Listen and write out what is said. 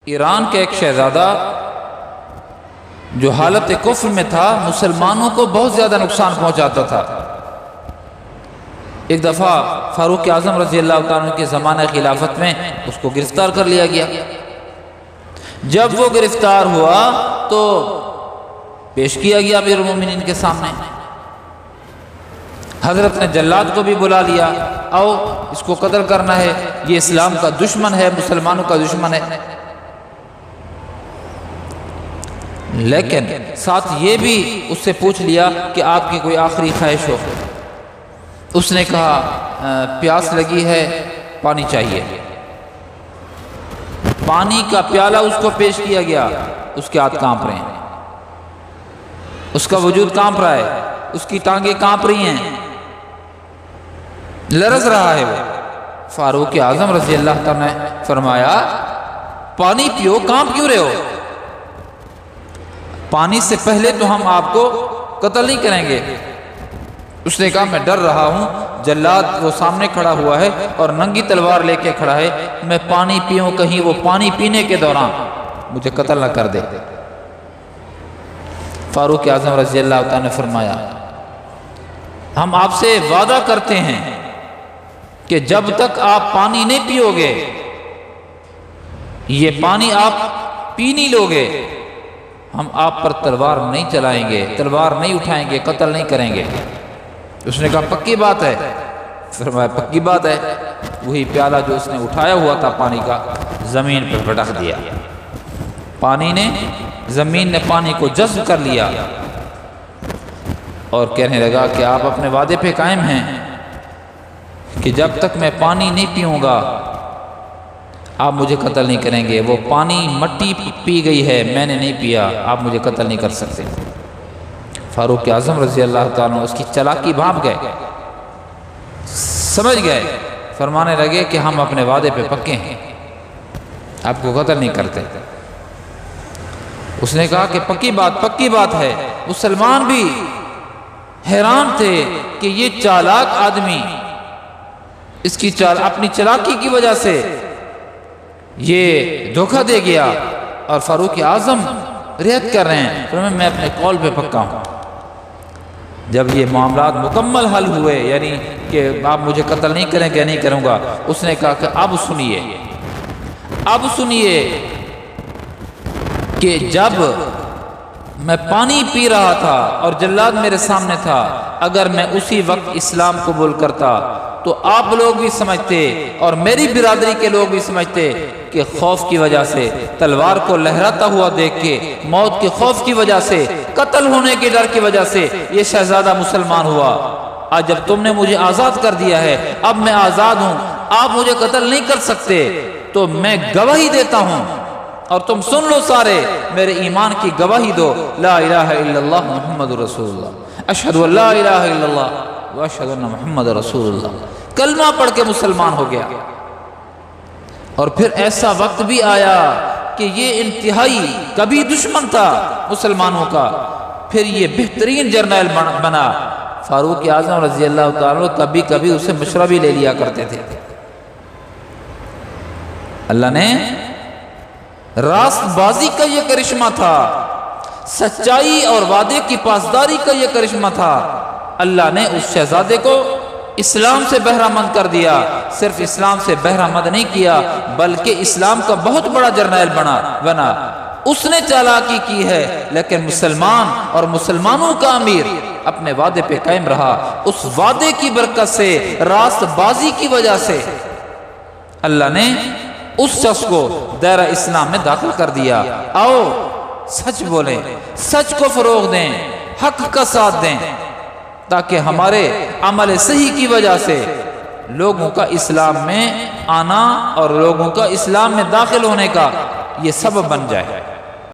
ایران کا ایک شہزادہ جو حالت کفر میں تھا مسلمانوں کو بہت زیادہ نقصان پہنچاتا تھا۔ ایک دفعہ فاروق اعظم رضی اللہ تعالیٰ عنہ کے زمانہ خلافت میں اس کو گرفتار کر لیا گیا۔ جب وہ گرفتار ہوا تو پیش کیا گیا امیر المومنین کے سامنے۔ حضرت نے جلاد کو بھی بلا لیا، آؤ اس کو قتل کرنا ہے، یہ اسلام کا دشمن ہے، مسلمانوں کا دشمن ہے۔ لیکن ساتھ یہ بھی اس سے پوچھ لیا کہ آپ کی کوئی آخری خواہش ہو۔ اس نے کہا پیاس لگی ہے، پانی چاہیے۔ پانی کا پیالہ اس کو پیش کیا گیا، اس کے ہاتھ کانپ رہے ہیں، اس کا وجود کانپ رہا ہے، اس کی ٹانگیں کانپ رہی ہیں، لرز رہا ہے وہ۔ فاروق اعظم رضی اللہ تعالیٰ نے فرمایا پانی پیو، کانپ کیوں رہے ہو؟ پانی سے پہلے تو ہم آپ کو قتل نہیں کریں گے۔ اس نے کہا میں ڈر رہا ہوں، جلاد وہ سامنے کھڑا ہوا ہے اور ننگی تلوار لے کے کھڑا ہے، میں پانی پیوں کہیں وہ پانی پینے کے دوران مجھے قتل نہ کر دے۔ فاروق اعظم رضی اللہ تعالیٰ نے فرمایا ہم آپ سے وعدہ کرتے ہیں کہ جب تک آپ پانی نہیں پیو گے، یہ پانی آپ پی نہیں لو گے، ہم آپ پر تلوار نہیں چلائیں گے، تلوار نہیں اٹھائیں گے، قتل نہیں کریں گے۔ اس نے کہا پکی بات ہے؟ فرمایا پکی بات ہے۔ وہی پیالہ جو اس نے اٹھایا ہوا تھا پانی کا زمین پر پٹک دیا، زمین نے پانی کو جذب کر لیا اور کہنے لگا کہ آپ اپنے وعدے پہ قائم ہیں کہ جب تک میں پانی نہیں پیوں گا آپ مجھے قتل نہیں کریں گے۔ وہ پانی مٹی پی گئی ہے، میں نے نہیں پیا، آپ مجھے قتل نہیں کر سکتے۔ فاروق اعظم رضی اللہ تعالیٰ اس کی چالاکی بھانپ گئے، سمجھ گئے، فرمانے لگے کہ ہم اپنے وعدے پہ پکے ہیں، آپ کو قتل نہیں کرتے۔ اس نے کہا کہ پکی بات ہے۔ مسلمان بھی حیران تھے کہ یہ چالاک آدمی اس کی اپنی چالاکی کی وجہ سے یہ دھوکہ دے گیا، اور فاروق اعظم رعایت کر رہے ہیں، فرمایا میں اپنے قول پہ پکا ہوں۔ جب یہ معاملات مکمل حل ہوئے، یعنی کہ آپ مجھے قتل نہیں کریں گے، نہیں کروں گا، اس نے کہا کہ اب سنیے کہ جب میں پانی پی رہا تھا اور جلاد میرے سامنے تھا، اگر میں اسی وقت اسلام قبول کرتا تو آپ لوگ بھی سمجھتے اور میری برادری کے لوگ بھی سمجھتے کہ خوف کی وجہ سے، تلوار کو لہراتا ہوا دیکھ کے، موت کے خوف کی وجہ سے، قتل ہونے کے ڈر کی وجہ سے یہ شہزادہ مسلمان ہوا۔ آج جب تم نے مجھے آزاد کر دیا ہے، اب میں آزاد ہوں، آپ مجھے قتل نہیں کر سکتے، تو میں گواہی دیتا ہوں اور تم سن لو سارے، میرے ایمان کی گواہی دو، لا الہ الا اللہ محمد رسول اللہ، اشہد ان لا الہ الا اللہ واشہد ان محمد رسول اللہ۔ کلمہ پڑھ کے مسلمان ہو گیا۔ اور پھر ایسا وقت بھی آیا کہ یہ انتہائی کبھی دشمن تھا مسلمانوں کا، پھر یہ بہترین جرنیل بنا۔ فاروق اعظم رضی اللہ تعالیٰ کبھی کبھی اسے مشورہ بھی لے لیا کرتے تھے۔ اللہ نے راست بازی کا یہ کرشمہ تھا، سچائی اور وعدے کی پاسداری کا یہ کرشمہ تھا۔ اللہ نے اس شہزادے کو اسلام سے بہرہ مند کر دیا، صرف اسلام سے بہرہ مند نہیں کیا بلکہ اسلام کا بہت بڑا جرنیل بنا۔ اس نے چالاکی کی ہے لیکن مسلمان اور مسلمانوں کا امیر اپنے وعدے پہ قائم رہا۔ اس وعدے کی برکت سے، راست بازی کی وجہ سے اللہ نے اس شخص کو دائرہ اسلام میں داخل کر دیا۔ آؤ سچ بولیں، سچ کو فروغ دیں، حق کا ساتھ دیں، تاکہ ہمارے عمل صحیح کی وجہ سے لوگوں کا اسلام میں آنا اور لوگوں کا اسلام میں داخل ہونے کا یہ سبب بن جائے۔